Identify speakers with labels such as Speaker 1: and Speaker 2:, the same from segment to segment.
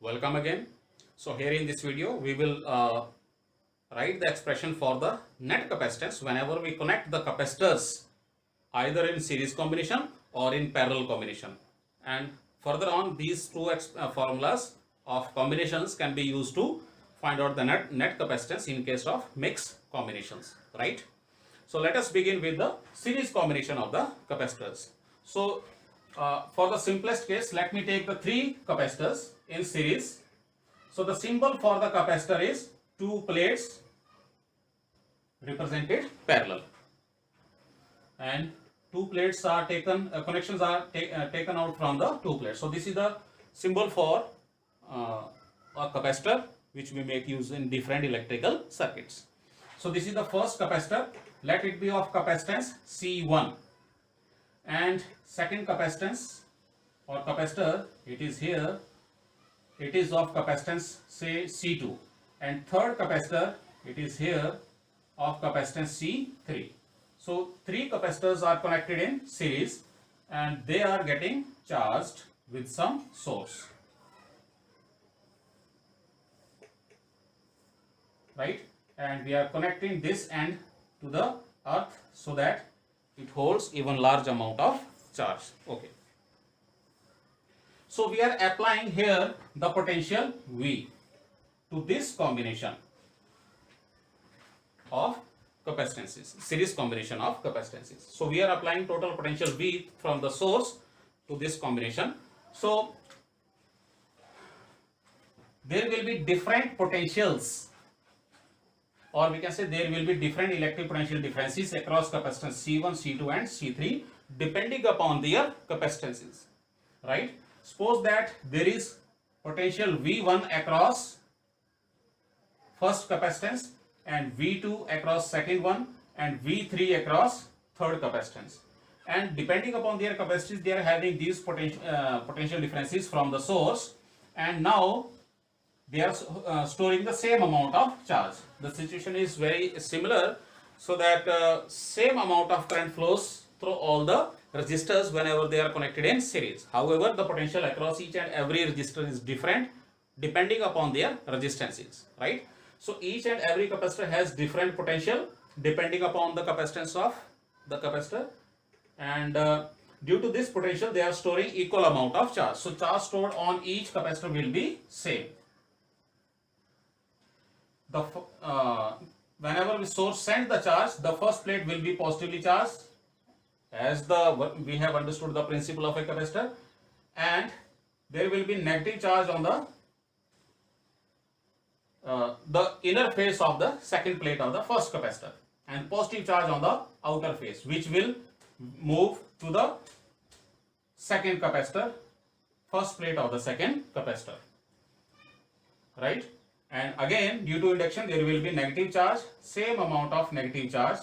Speaker 1: Welcome again. So here in this video we will write the expression for the net capacitance whenever we connect the capacitors either in series combination or in parallel combination. And further on, these two formulas of combinations can be used to find out the net capacitance in case of mixed combinations, right? So let us begin with the series combination of the capacitors. So for the simplest case, let me take the three capacitors in series. So the symbol for the capacitor is two plates represented parallel, and two plates are taken, connections are taken out from the two plates. So this is the symbol for a capacitor which we make use in different electrical circuits. So this is the first capacitor. Let it be of capacitance C1, and second capacitance or capacitor, it is here, it is of capacitance say C2, and third capacitor, it is here of capacitance C3. So three capacitors are connected in series and they are getting charged with some source, right? And we are connecting this end to the earth so that it holds even large amount of charge. Okay. So we are applying here the potential V to this combination of capacitances, series combination of capacitances. So we are applying total potential V from the source to this combination. So there will be different potentials, or we can say there will be different electric potential differences across capacitance C1, C2 and C3 depending upon their capacitances, right? Suppose that there is potential V1 across first capacitance and V2 across second one and V3 across third capacitance, and depending upon their capacities they are having these potential differences from the source, and now they are storing the same amount of charge. The situation is very similar, so that same amount of current flows through all the resistors whenever they are connected in series. However, the potential across each and every resistor is different depending upon their resistances, right? So each and every capacitor has different potential depending upon the capacitance of the capacitor, and due to this potential they are storing equal amount of charge. So charge stored on each capacitor will be same. The whenever the source sends the charge, the first plate will be positively charged as we have understood the principle of a capacitor, and there will be negative charge on the inner face of the second plate of the first capacitor, and positive charge on the outer face, which will move to the second capacitor, first plate of the second capacitor, right? And again, due to induction there will be negative charge, same amount of negative charge,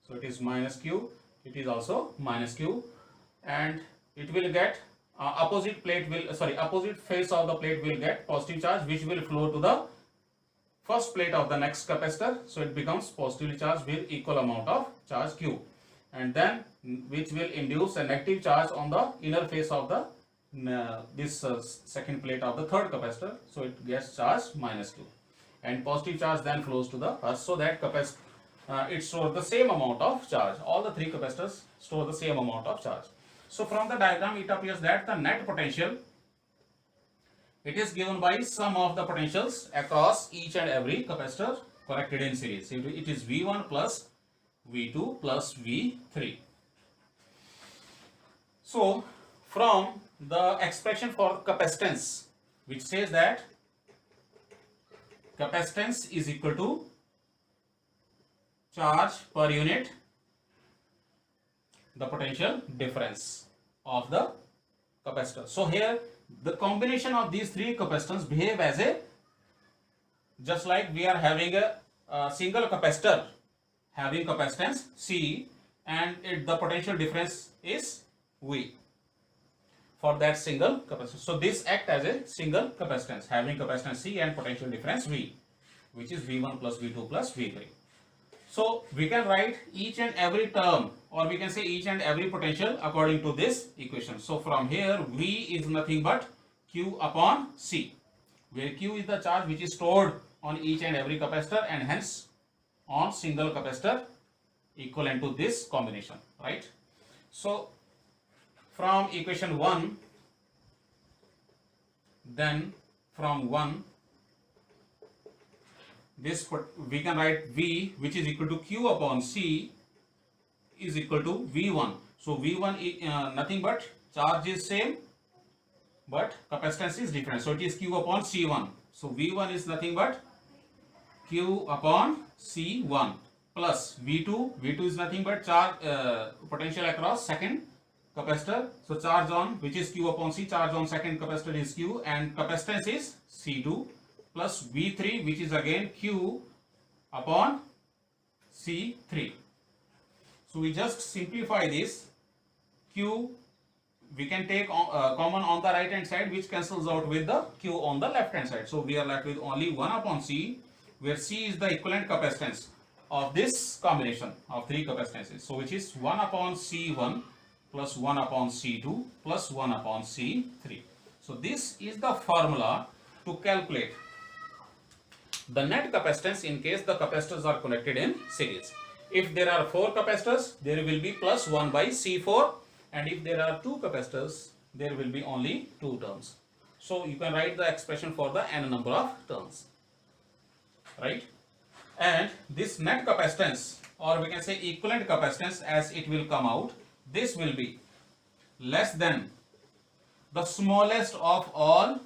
Speaker 1: so it is minus q, it is also minus q, and it will get opposite face of the plate will get positive charge, which will flow to the first plate of the next capacitor, so it becomes positively charged with equal amount of charge q, and then which will induce a negative charge on the inner face of the second plate of the third capacitor, so it gets charged minus q, and positive charge then flows to the earth, so that it stores the same amount of charge. All the three capacitors store the same amount of charge. So from the diagram it appears that the net potential, it is given by sum of the potentials across each and every capacitor connected in series. It is V1 plus V2 plus V3. So from the expression for capacitance, which says that capacitance is equal to charge per unit the potential difference of the capacitor. So here the combination of these three capacitors behave as a, just like we are having a single capacitor having capacitance C, and the potential difference is V for that single capacitor. So this acts as a single capacitance having capacitance C and potential difference V, which is V1 plus V2 plus V3. So we can write each and every term, or we can say each and every potential according to this equation. So from here V is nothing but Q upon C. where Q is the charge which is stored on each and every capacitor, and hence on single capacitor equivalent to this combination, right? So from equation 1, then from 1, this we can write V, which is equal to Q upon C, is equal to V1. So V1 is nothing but charge is same but capacitance is different, so it is Q upon C1. So V1 is nothing but Q upon C1 plus V2. V2 is nothing but charge potential across second capacitor. So charge on, which is Q upon C, charge on second capacitor is Q, and capacitance is C2, plus V3, which is again Q upon C3. So we just simplify this. Q we can take common on the right hand side, which cancels out with the Q on the left hand side. So we are left with only 1 upon C, where C is the equivalent capacitance of this combination of three capacitances. So which is 1 upon C1 plus 1 upon C2 plus 1 upon C3. So this is the formula to calculate the net capacitance in case the capacitors are connected in series. If there are 4 capacitors, there will be plus 1 by C4, and if there are 2 capacitors, there will be only 2 terms. So you can write the expression for the n number of terms, right? And this net capacitance, or we can say equivalent capacitance, as it will come out, this will be less than the smallest of all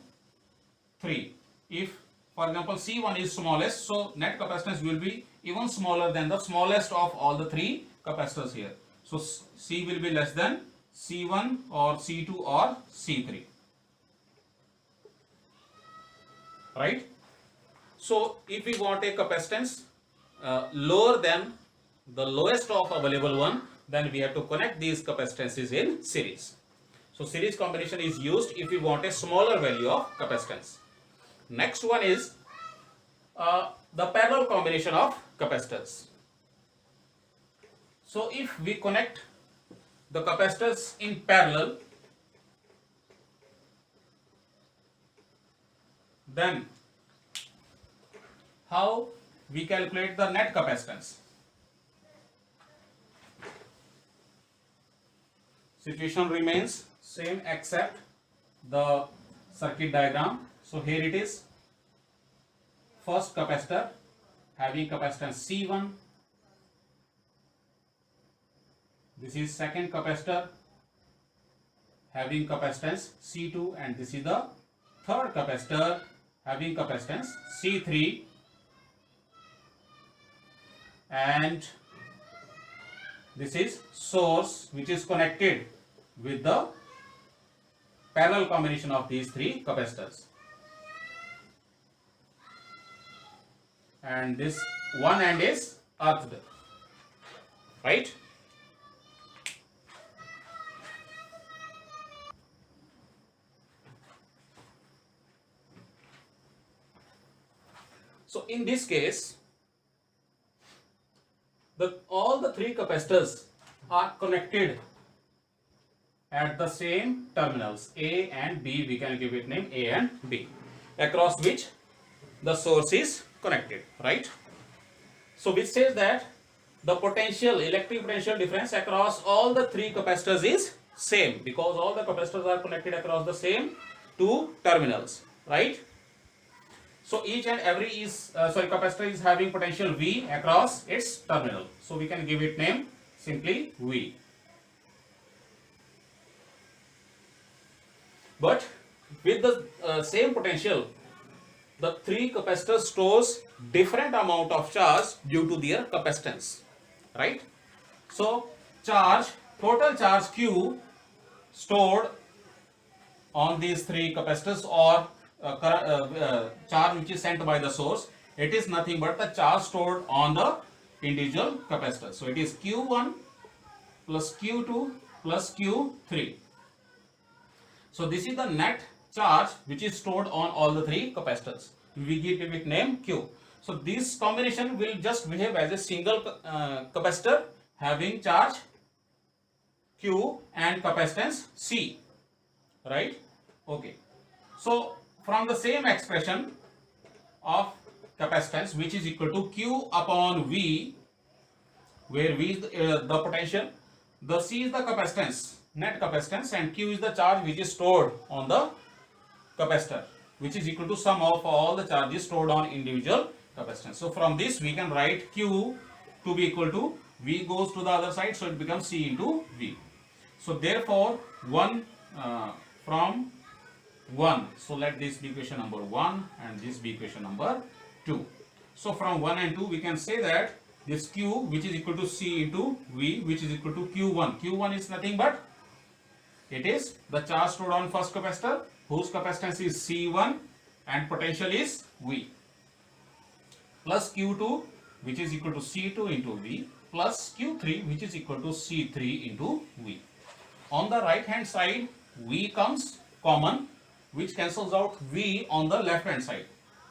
Speaker 1: 3. If for example C1 is smallest, so net capacitance will be even smaller than the smallest of all the 3 capacitors here. So C will be less than C1 or C2 or C3, right? So if we want a capacitance lower than the lowest of available one, then we have to connect these capacitances in series. So series combination is used if we want a smaller value of capacitance. Next one is the parallel combination of capacitors. So if we connect the capacitors in parallel, then how we calculate the net capacitance? Situation remains same except the circuit diagram. So here it is, first capacitor having capacitance C1, this is second capacitor having capacitance C2, and this is the third capacitor having capacitance C3, and this is source which is connected with the parallel combination of these 3 capacitors, and this one end is earthed, right? So in this case, all the 3 capacitors are connected at the same terminals A and B. We can give it name A and B, across which the source is connected, right? So which says that the potential, electric potential difference across all the 3 capacitors is same, because all the capacitors are connected across the same 2 terminals, right? So each and every capacitor is having potential V across its terminal. So we can give it name simply V. But with the same potential, the 3 capacitors stores different amount of charge due to their capacitance, right? So total charge Q stored on these 3 capacitors, or charge which is sent by the source, it is nothing but the charge stored on the individual capacitors. So it is Q1 plus Q2 plus Q3. So this is the net charge which is stored on all the 3 capacitors. We give it name Q. So this combination will just behave as a single capacitor having charge Q and capacitance C, right? Okay. So from the same expression of capacitance, which is equal to Q upon V, where V is the potential, the C is the capacitance, net capacitance, and Q is the charge which is stored on the capacitor, which is equal to sum of all the charges stored on individual capacitance. So from this we can write Q to be equal to V goes to the other side, so it becomes C into V. So therefore from 1, so let this be equation number 1 and this be equation number 2. So from 1 and 2 we can say that this Q, which is equal to C into V, which is equal to Q1. Q1 is nothing but it is the charge stored on first capacitor, whose capacitance is C1 and potential is V, plus Q2, which is equal to C2 into V, plus Q3, which is equal to C3 into V. On the right hand side, V comes common, which cancels out V on the left hand side.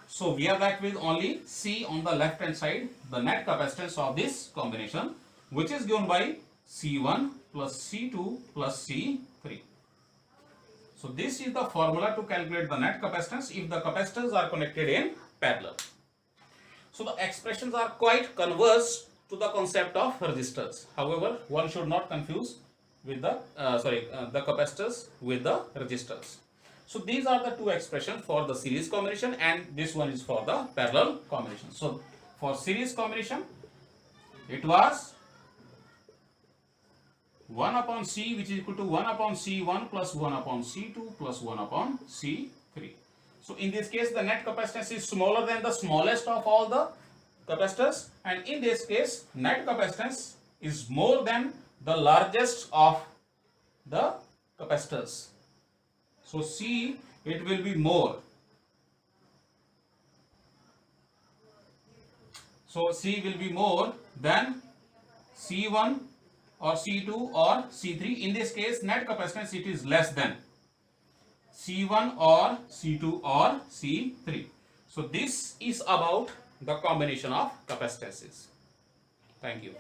Speaker 1: So we are left with only C on the left hand side, the net capacitance of this combination, which is given by C1 plus C2 plus C3. So this is the formula to calculate the net capacitance if the capacitors are connected in parallel. So the expressions are quite converse to the concept of resistors. However, one should not confuse with the the capacitors with the resistors. So these are the two expressions for the series combination, and this one is for the parallel combination. So for series combination, it was 1 upon C, which is equal to 1 upon C1 plus 1 upon C2 plus 1 upon C3. So in this case, the net capacitance is smaller than the smallest of all the capacitors, and in this case, net capacitance is more than the largest of the capacitors. So C, it will be more. So C will be more than C1 or C2 or C3. In this case, net capacitance, it is less than C1 or C2 or C3. So this is about the combination of capacitances. Thank you.